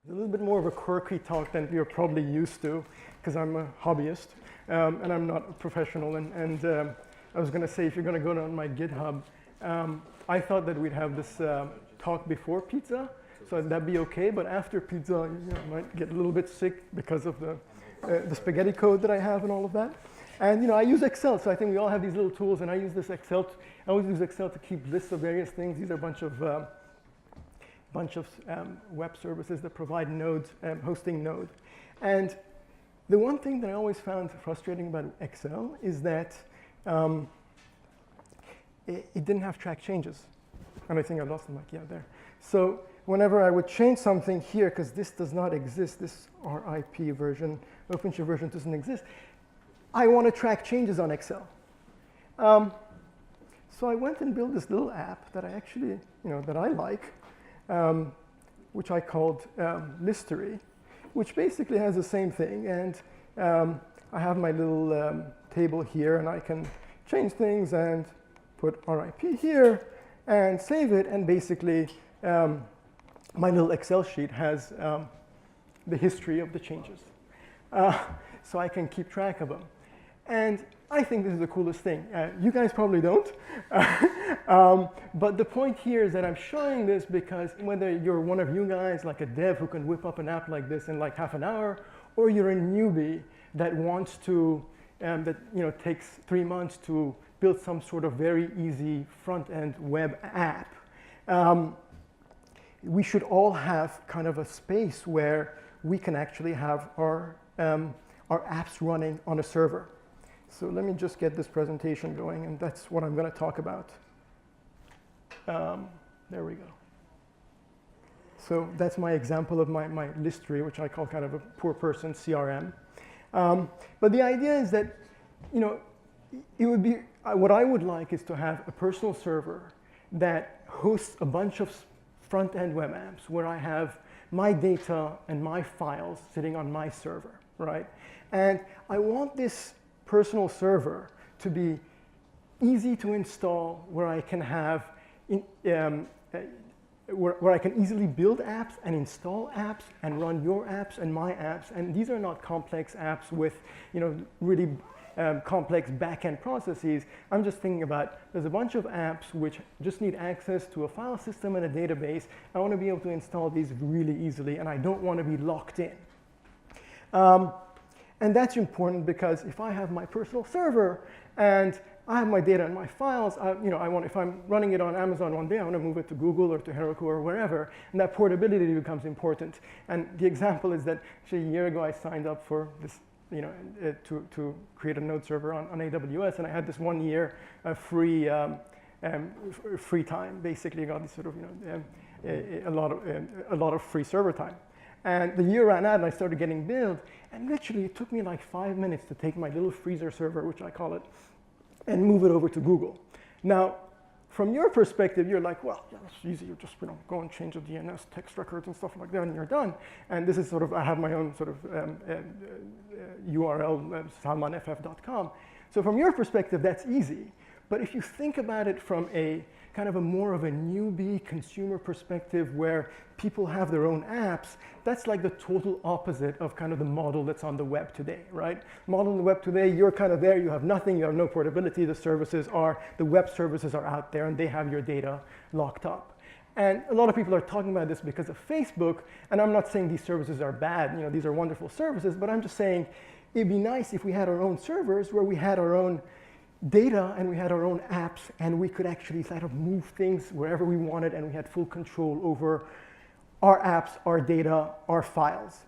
A little bit more of a quirky talk than you're probably used to, because I'm a hobbyist and I'm not a professional. And I was going to say, if you're going to go on my GitHub, I thought that we'd have this talk before pizza, so that'd be okay. But after pizza, I might get a little bit sick because of the spaghetti code that I have and all of that. And I use Excel, so I think we all have these little tools, and I use this Excel. I always use Excel to keep lists of various things. These are a bunch of web services that provide nodes, hosting node. And the one thing that I always found frustrating about Excel is that it didn't have track changes. And I think I lost the mic, yeah, there. So whenever I would change something here, because this does not exist, this RIP version, Openshift version doesn't exist, I want to track changes on Excel. So I went and built this little app that I actually, that I like, which I called Listery, which basically has the same thing. And I have my little table here, and I can change things and put RIP here and save it. And basically, my little Excel sheet has the history of the changes. So I can keep track of them. And I think this is the coolest thing. You guys probably don't. But the point here is that I'm showing this because whether you're one of you guys, like a dev who can whip up an app like this in like half an hour, or you're a newbie that wants to, takes 3 months to build some sort of very easy front-end web app, we should all have kind of a space where we can actually have our apps running on a server. So let me just get this presentation going, and that's what I'm going to talk about. There we go. So that's my example of my Listery, which I call kind of a poor person CRM. But the idea is that, it would be, what I would like is to have a personal server that hosts a bunch of front-end web apps where I have my data and my files sitting on my server, right? And I want this personal server to be easy to install, where I can have where I can easily build apps and install apps and run your apps and my apps. And these are not complex apps with really complex back-end processes. I'm just thinking about, there's a bunch of apps which just need access to a file system and a database. I want to be able to install these really easily, and I don't want to be locked in. And that's important because if I have my personal server and I have my data and my files, if I'm running it on Amazon one day, I want to move it to Google or to Heroku or wherever, and that portability becomes important. And the example is that actually a year ago I signed up for this, to create a node server on AWS, and I had this 1 year free time. Basically, I got this sort of a lot of free server time. And the year ran out, and I started getting billed. And literally, it took me like 5 minutes to take my little freezr server, which I call it, and move it over to Google. Now, from your perspective, you're like, well, yeah, that's easy. You just go and change the DNS text records and stuff like that, and you're done. And this is sort of, I have my own sort of URL, salmanff.com. So from your perspective, that's easy. But if you think about it from a kind of a more of a newbie consumer perspective where people have their own apps, that's like the total opposite of kind of the model that's on the web today, right? Model on the web today, you're kind of there, you have nothing, you have no portability, the web services are out there and they have your data locked up. And a lot of people are talking about this because of Facebook, and I'm not saying these services are bad, these are wonderful services, but I'm just saying it'd be nice if we had our own servers where we had our own data and we had our own apps, and we could actually sort of move things wherever we wanted, and we had full control over our apps, our data, our files.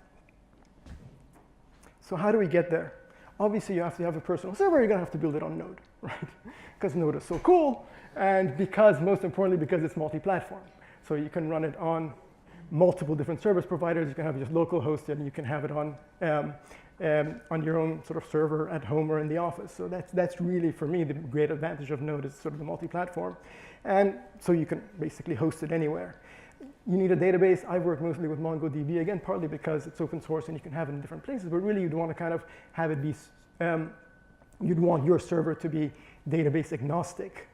So how do we get there? Obviously, you have to have a personal server. You're going to have to build it on Node, right? Because Node is so cool, and because, most importantly, because it's multi-platform. So you can run it on multiple different service providers. You can have it just local hosted, and you can have it on your own sort of server at home or in the office. So that's really, for me, the great advantage of Node is sort of the multi-platform. And so you can basically host it anywhere. You need a database. I work mostly with MongoDB, again, partly because it's open source and you can have it in different places, but really you'd want to kind of have it be, you'd want your server to be database agnostic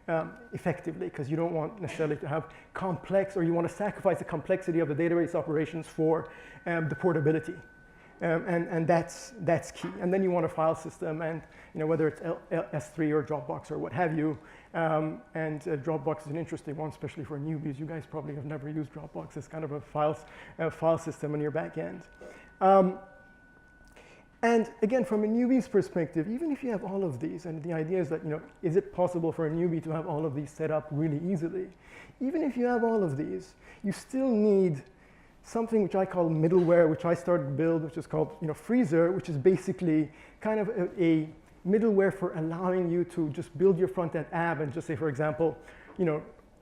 effectively, because you don't want necessarily to have complex, or you want to sacrifice the complexity of the database operations for the portability. And that's key. And then you want a file system, and whether it's S3 or Dropbox or what have you. And Dropbox is an interesting one, especially for newbies. You guys probably have never used Dropbox. It's kind of a file system on your back end. And again, from a newbie's perspective, even if you have all of these, and the idea is that, is it possible for a newbie to have all of these set up really easily? Even if you have all of these, you still need something which I call middleware, which I started to build, which is called freezr, which is basically kind of a middleware for allowing you to just build your front-end app and just say, for example,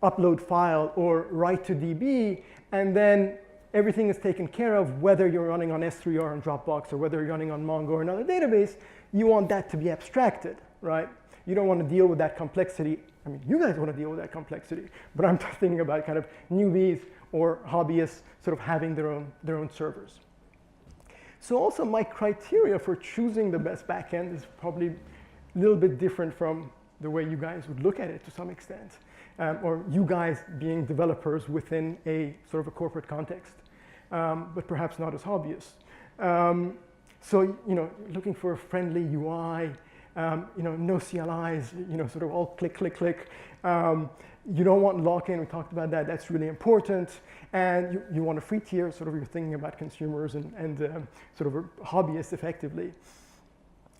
upload file or write to DB, and then everything is taken care of, whether you're running on S3 or on Dropbox, or whether you're running on Mongo or another database. You want that to be abstracted, right? You don't want to deal with that complexity. I mean, you guys want to deal with that complexity, but I'm thinking about kind of newbies or hobbyists sort of having their own servers. So also my criteria for choosing the best backend is probably a little bit different from the way you guys would look at it to some extent, or you guys being developers within a sort of a corporate context, but perhaps not as hobbyists. So looking for a friendly UI, no CLIs, sort of all click, click, click. You don't want lock-in, we talked about that, that's really important. And you want a free tier, sort of you're thinking about consumers and sort of hobbyists effectively.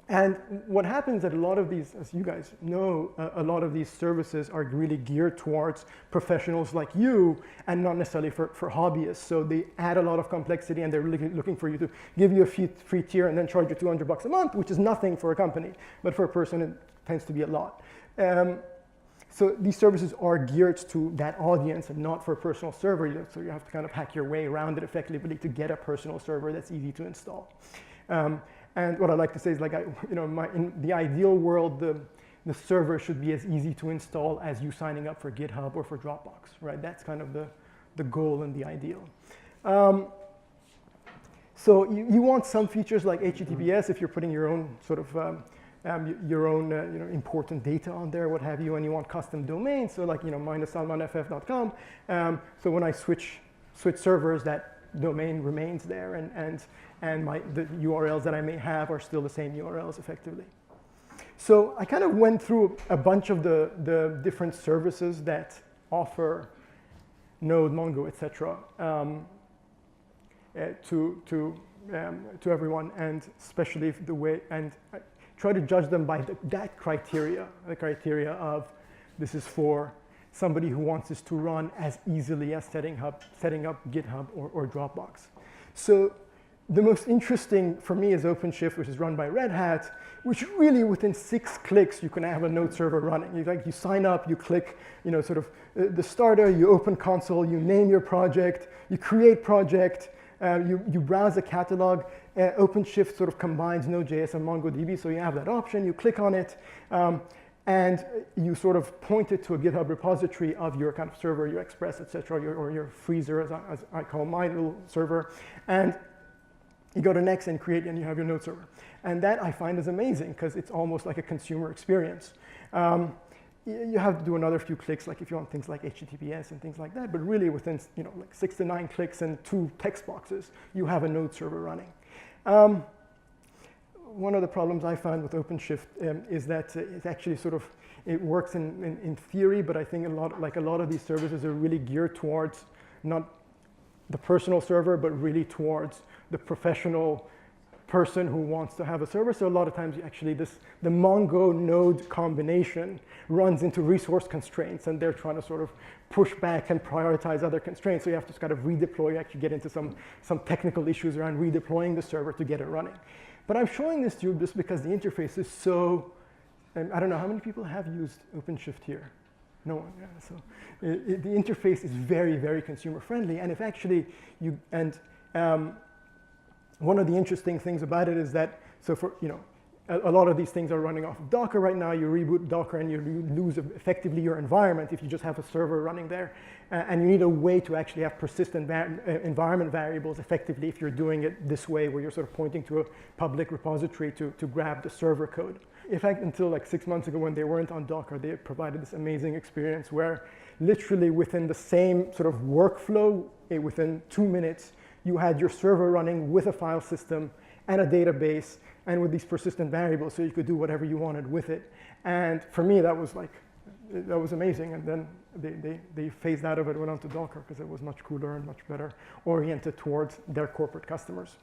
And what happens that a lot of these, as you guys know, a lot of these services are really geared towards professionals like you and not necessarily for hobbyists. So they add a lot of complexity, and they're really looking for you to give you a free tier and then charge you $200 a month, which is nothing for a company, but for a person it tends to be a lot. So these services are geared to that audience and not for a personal server. So you have to kind of hack your way around it effectively to get a personal server that's easy to install. And what I like to say is, like, in the ideal world, the server should be as easy to install as you signing up for GitHub or for Dropbox, right? That's kind of the goal and the ideal. So you want some features like HTTPS if you're putting your own sort of important data on there, what have you, and you want custom domains. So like mine is salmanff.com. So when I switch servers, that domain remains there, and the URLs that I may have are still the same URLs effectively. So I kind of went through a bunch of the different services that offer Node, Mongo, etc. To everyone, and especially the way, and I try to judge them by that criteria, the criteria of this is for somebody who wants this to run as easily as setting up GitHub or Dropbox. So the most interesting for me is Openshift, which is run by Red Hat, which really within 6 clicks you can have a node server running. You sign up, you click sort of the starter, you open console, you name your project, you create project, you browse the catalog. Openshift sort of combines Node.js and MongoDB, so you have that option, you click on it, and you sort of point it to a GitHub repository of your kind of server, your Express, etc., or your freezr, as I call my little server, and you go to next and create, and you have your node server. And that I find is amazing, because it's almost like a consumer experience. You have to do another few clicks, like if you want things like HTTPS and things like that, but really within like 6 to 9 clicks and 2 text boxes, you have a node server running. One of the problems I found with Openshift is that it actually sort of, it works in theory, but I think a lot of these services are really geared towards not the personal server, but really towards the professional person who wants to have a server. So a lot of times actually the Mongo node combination runs into resource constraints, and they're trying to sort of push back and prioritize other constraints. So you have to kind of redeploy, actually get into some technical issues around redeploying the server to get it running. But I'm showing this to you just because the interface is so, I don't know, how many people have used Openshift here? No one, yeah. So the interface is very, very consumer friendly. And if actually one of the interesting things about it is that, so for, a lot of these things are running off of Docker right now. You reboot Docker and you lose effectively your environment if you just have a server running there. And you need a way to actually have persistent environment variables effectively if you're doing it this way, where you're sort of pointing to a public repository to grab the server code. in fact, until like 6 months ago when they weren't on Docker, they provided this amazing experience where literally within the same sort of workflow, within 2 minutes, you had your server running with a file system and a database and with these persistent variables, so you could do whatever you wanted with it. And for me, that was amazing. And then they phased out of it, went on to Docker because it was much cooler and much better oriented towards their corporate customers.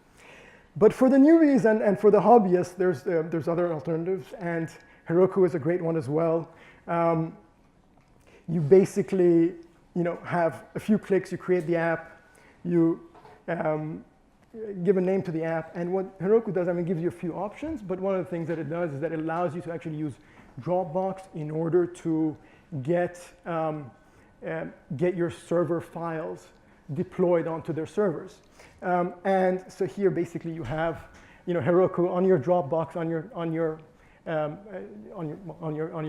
But for the newbies and for the hobbyists, there's other alternatives, and Heroku is a great one as well. You basically, have a few clicks, you create the app, you give a name to the app, and what Heroku does, it gives you a few options, but one of the things that it does is that it allows you to actually use Dropbox in order to get your server files deployed onto their servers. And so here, basically, you have, Heroku on your Dropbox, on your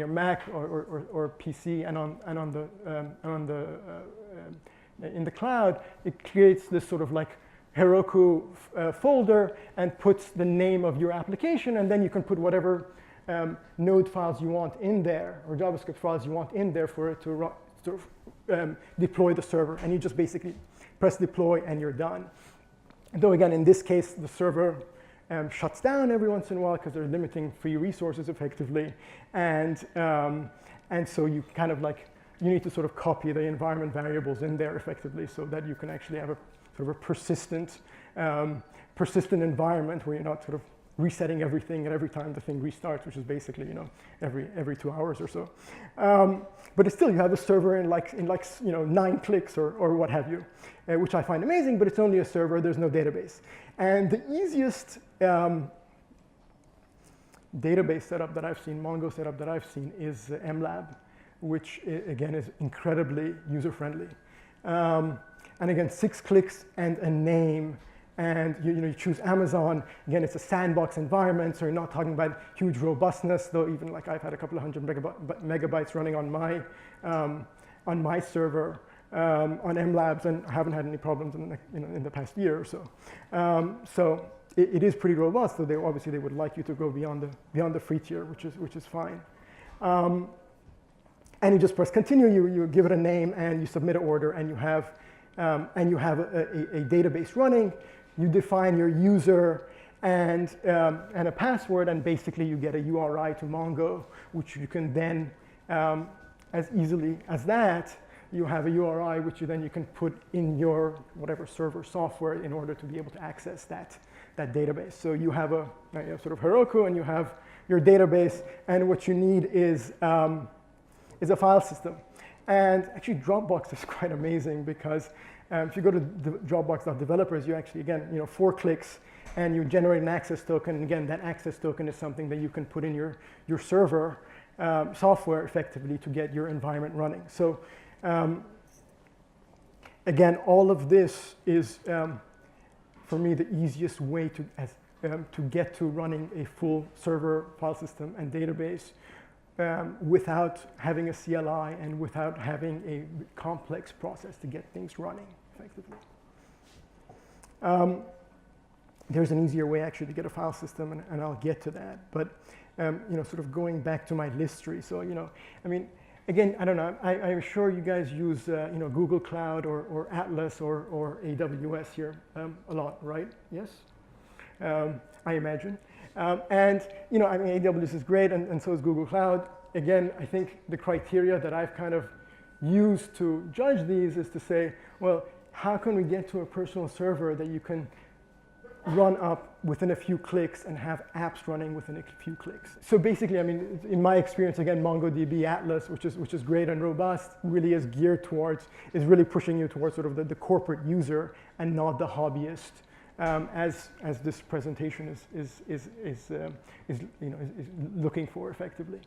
Mac or PC, and in the cloud, it creates this sort of like Heroku folder and puts the name of your application, and then you can put whatever node files you want in there, or JavaScript files you want in there for it to sort of deploy the server, and you just basically press deploy and you're done. Though again, in this case, the server shuts down every once in a while because they're limiting free resources effectively, and so you kind of like, you need to sort of copy the environment variables in there effectively so that you can actually have a sort of a persistent environment where you're not sort of resetting everything and every time the thing restarts, which is basically every 2 hours or so. But it's still, you have a server in like 9 clicks or what have you, which I find amazing. But it's only a server. There's no database. And the easiest database setup that I've seen, Mongo setup that I've seen, is mlab, which again is incredibly user-friendly. And again, 6 clicks and a name, and you choose Amazon. Again, it's a sandbox environment, so you're not talking about huge robustness, though even like I've had a couple of hundred megabytes running on my server on mlabs, and I haven't had any problems in the past year or so. So it is pretty robust, though obviously they would like you to go beyond the free tier, which is fine. And you just press continue, you give it a name, and you submit an order, and you have a database running. You define your user and a password, and basically you get a URI to Mongo, which you can then, as easily as that, you have a URI which you can put in your whatever server software in order to be able to access that database. So you have a sort of Heroku, and you have your database, and what you need is a file system. And actually, Dropbox is quite amazing because if you go to Dropbox.developers, you actually, again, 4 clicks, and you generate an access token. And again, that access token is something that you can put in your server software effectively to get your environment running. So again, all of this is, for me, the easiest way to get to running a full server file system and database without having a CLI and without having a complex process to get things running effectively. There's an easier way actually to get a file system, and I'll get to that. But sort of going back to my history. So again, I don't know. I'm sure you guys use Google Cloud or Atlas or AWS here a lot, right? Yes, I imagine. And AWS is great, and so is Google Cloud. Again, I think the criteria that I've kind of used to judge these is to say, well, how can we get to a personal server that you can run up within a few clicks and have apps running within a few clicks? So basically, in my experience, again, MongoDB Atlas, which is great and robust, really is geared towards, is really pushing you towards sort of the corporate user and not the hobbyist. As this presentation is looking for effectively.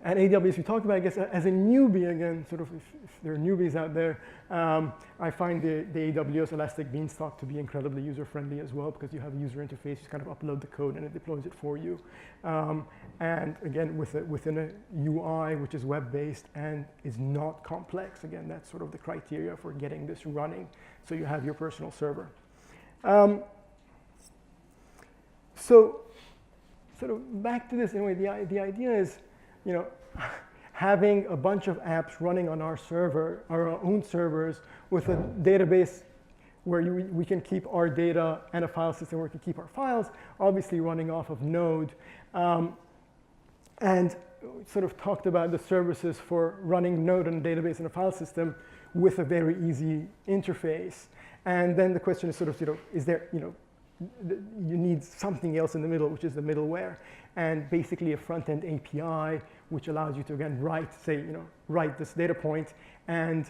And AWS, we talked about, I guess, as a newbie, again, sort of if there are newbies out there, I find the AWS Elastic Beanstalk to be incredibly user-friendly as well, because you have a user interface, you kind of upload the code and it deploys it for you. And again, within a UI which is web-based and is not complex. Again, that's sort of the criteria for getting this running. So you have your personal server. So sort of back to this, anyway, the idea is, you know, having a bunch of apps running on our server, our own servers, with a database where we can keep our data and a file system where we can keep our files, obviously running off of Node. And sort of talked about the services for running Node on a database and a file system with a very easy interface. And then the question is sort of, you know, is there, you know, you need something else in the middle, which is the middleware. And basically a front-end API, which allows you to, again, write, say, you know, write this data point, and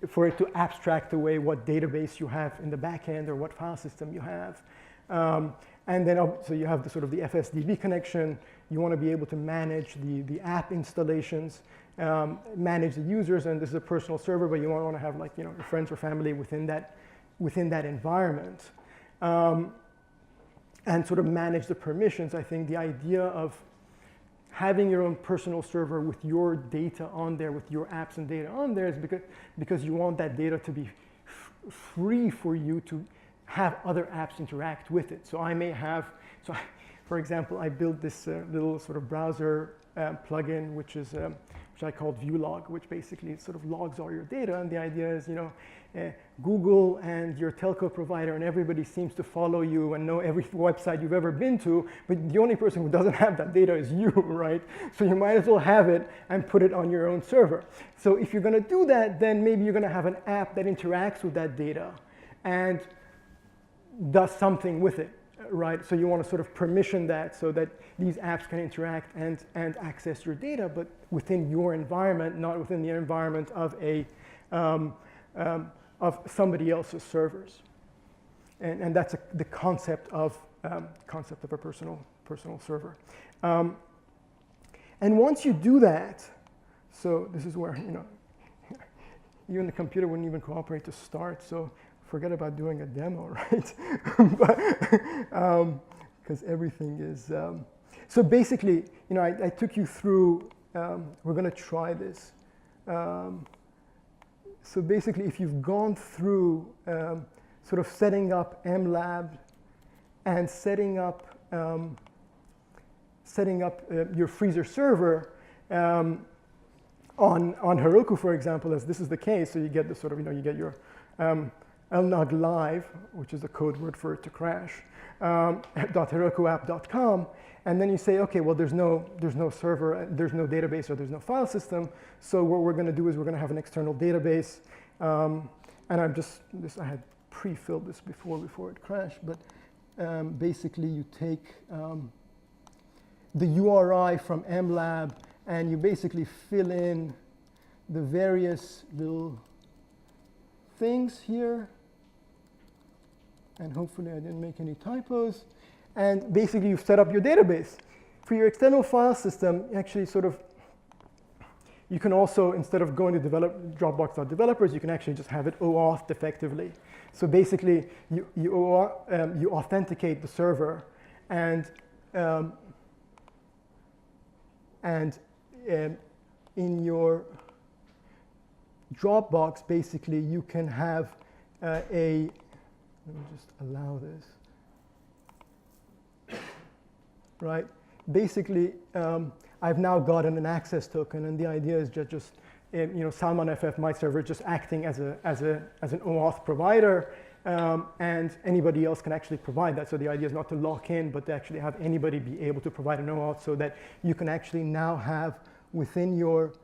for it to abstract away what database you have in the backend or what file system you have. And then, so you have the sort of the FSDB connection. You want to be able to manage the app installations, manage the users, and this is a personal server, but you want to have, like, you know, your friends or family within that environment. And sort of manage the permissions. I think the idea of having your own personal server with your data on there, with your apps and data on there, is because you want that data to be free for you to have other apps interact with it. So I may have, for example, I built this little sort of browser plugin, which I called ViewLog, which basically sort of logs all your data. And the idea is, you know, Google and your telco provider and everybody seems to follow you and know every website you've ever been to, but the only person who doesn't have that data is you, right? So you might as well have it and put it on your own server. So if you're going to do that, then maybe you're going to have an app that interacts with that data and does something with it, right? So you want to sort of permission that so that these apps can interact and access your data, but within your environment, not within the environment of of somebody else's servers. And that's the concept of a personal server. And once you do that, so this is where, you know, even the computer wouldn't even cooperate to start, so forget about doing a demo, right? Because everything is, so basically, you know, I took you through, we're going to try this. So basically, if you've gone through sort of setting up mlabs and setting up your freezr server on Heroku, for example, as this is the case, so you get the sort of, you know, you get your LNUG live, which is the code word for it to crash, .herokuapp.com, and then you say, okay, well, there's no server, there's no database, or there's no file system, so what we're going to do is we're going to have an external database, and I had pre-filled this before it crashed, but basically you take the URI from mlab, and you basically fill in the various little things here, and hopefully I didn't make any typos, and basically you've set up your database. For your external file system, actually sort of, you can also, instead of going to Dropbox.developers, you can actually just have it OAuth effectively. So basically, you authenticate the server, and in your Dropbox, basically, you can have let me just allow this, right? Basically, I've now gotten an access token, and the idea is just you know, Salman FF, my server, just acting as an OAuth provider, and anybody else can actually provide that. So the idea is not to lock in, but to actually have anybody be able to provide an OAuth, so that you can actually now have within your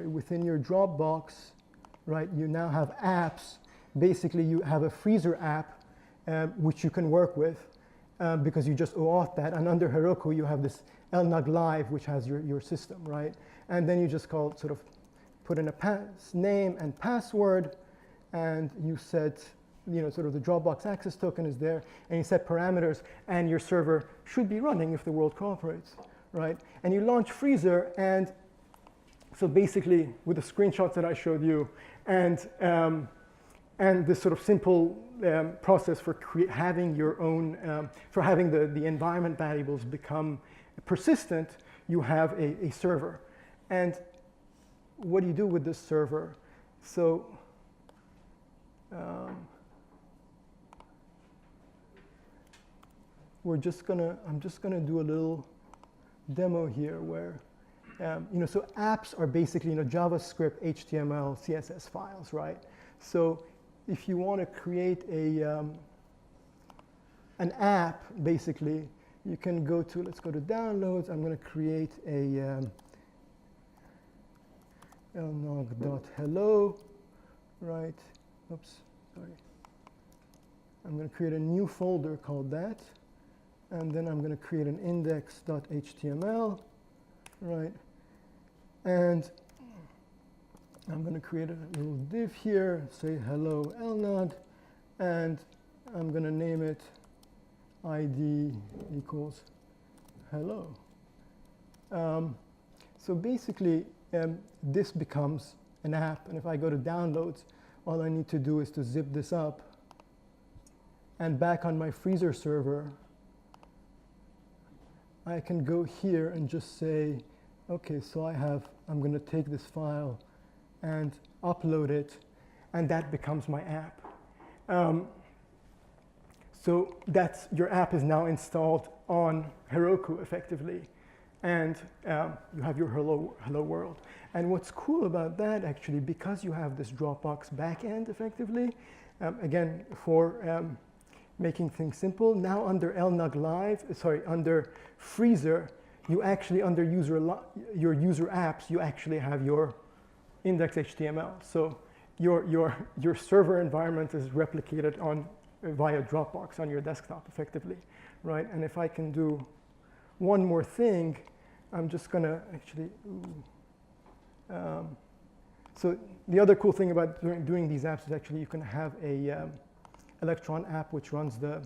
within your Dropbox, right? You now have apps. Basically, you have a freezr app, which you can work with, because you just OAuth that. And under Heroku, you have this LNUG live, which has your system, right? And then you just sort of put in a name and password, and you set, you know, sort of the Dropbox access token is there, and you set parameters, and your server should be running if the world cooperates, right? And you launch freezr, and so basically, with the screenshots that I showed you, and this sort of simple process for having your own, for having the environment variables become persistent, you have a server. And what do you do with this server? So I'm just gonna do a little demo here where, so apps are basically, JavaScript, HTML, CSS files, right? So if you want to create an app, basically, you can go to, let's go to downloads. I'm going to create a LNUG.hello, right? Oops, sorry. I'm going to create a new folder called that. And then I'm going to create an index.html, right? And I'm going to create a little div here, say hello LNUG, and I'm going to name it ID equals hello. So basically, this becomes an app. And if I go to downloads, all I need to do is to zip this up. And back on my freezr server, I can go here and just say, OK, so I'm going to take this file and upload it. And that becomes my app. So your app is now installed on Heroku, effectively. And you have your hello world. And what's cool about that, actually, because you have this Dropbox backend, effectively, again, for making things simple, now under under freezr, you actually, under your user apps, you actually have your index.html. So your server environment is replicated via Dropbox on your desktop, effectively, right? And if I can do one more thing, I'm just going to actually, so the other cool thing about doing these apps is actually you can have a Electron app which runs the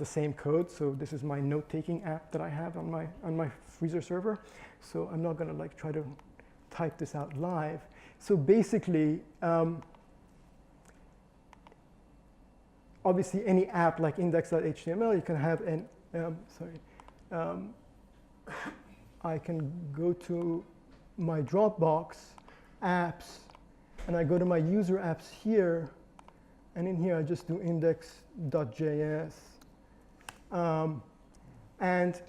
same code. So this is my note-taking app that I have on my freezr server. So I'm not going to try to type this out live. So basically, obviously, any app like index.html, you can have an, I can go to my Dropbox apps, and I go to my user apps here, and in here I just do index.js. And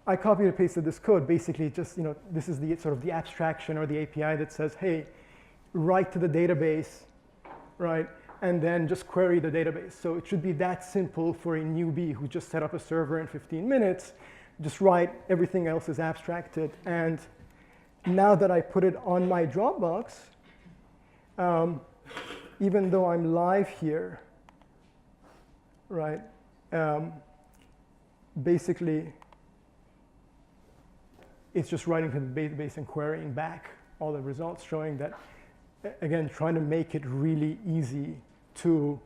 I copied and pasted this code, basically just, this is the sort of the abstraction or the API that says, hey, write to the database, right? And then just query the database. So it should be that simple for a newbie who just set up a server in 15 minutes. Just write, everything else is abstracted. And now that I put it on my Dropbox, even though I'm live here, right, basically, it's just writing to the database and querying back all the results, showing that, again, trying to make it really easy to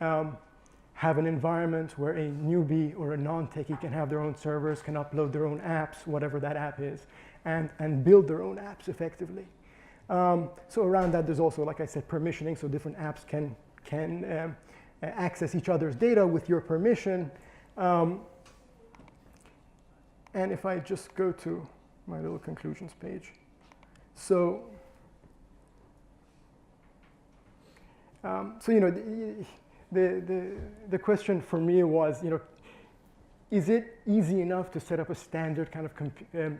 have an environment where a newbie or a non-techie can have their own servers, can upload their own apps, whatever that app is, and build their own apps effectively. So around that, there's also, like I said, permissioning, so different apps can access each other's data with your permission. And if I just go to my little conclusions page, so the question for me was, is it easy enough to set up a standard kind of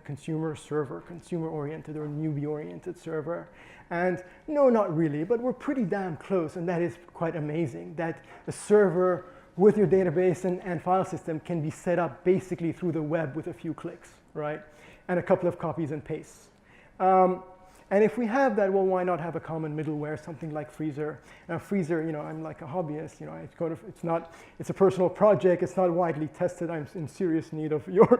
consumer server, consumer-oriented or newbie-oriented server? And no, not really, but we're pretty damn close, and that is quite amazing, that a server with your database and file system can be set up basically through the web with a few clicks, right? And a couple of copies and pastes. And if we have that, well, why not have a common middleware, something like freezr? Now, freezr, I'm like a hobbyist. It's a personal project. It's not widely tested. I'm in serious need of your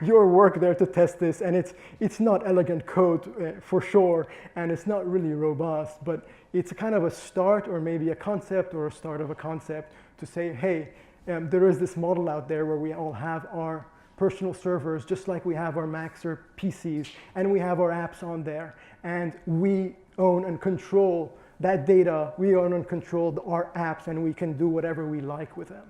your work there to test this. And it's not elegant code for sure, and it's not really robust. But it's a kind of a start, or maybe a concept, or a start of a concept to say, hey, there is this model out there where we all have our personal servers, just like we have our Macs or PCs, and we have our apps on there, and we own and control that data, we own and control our apps, and we can do whatever we like with them.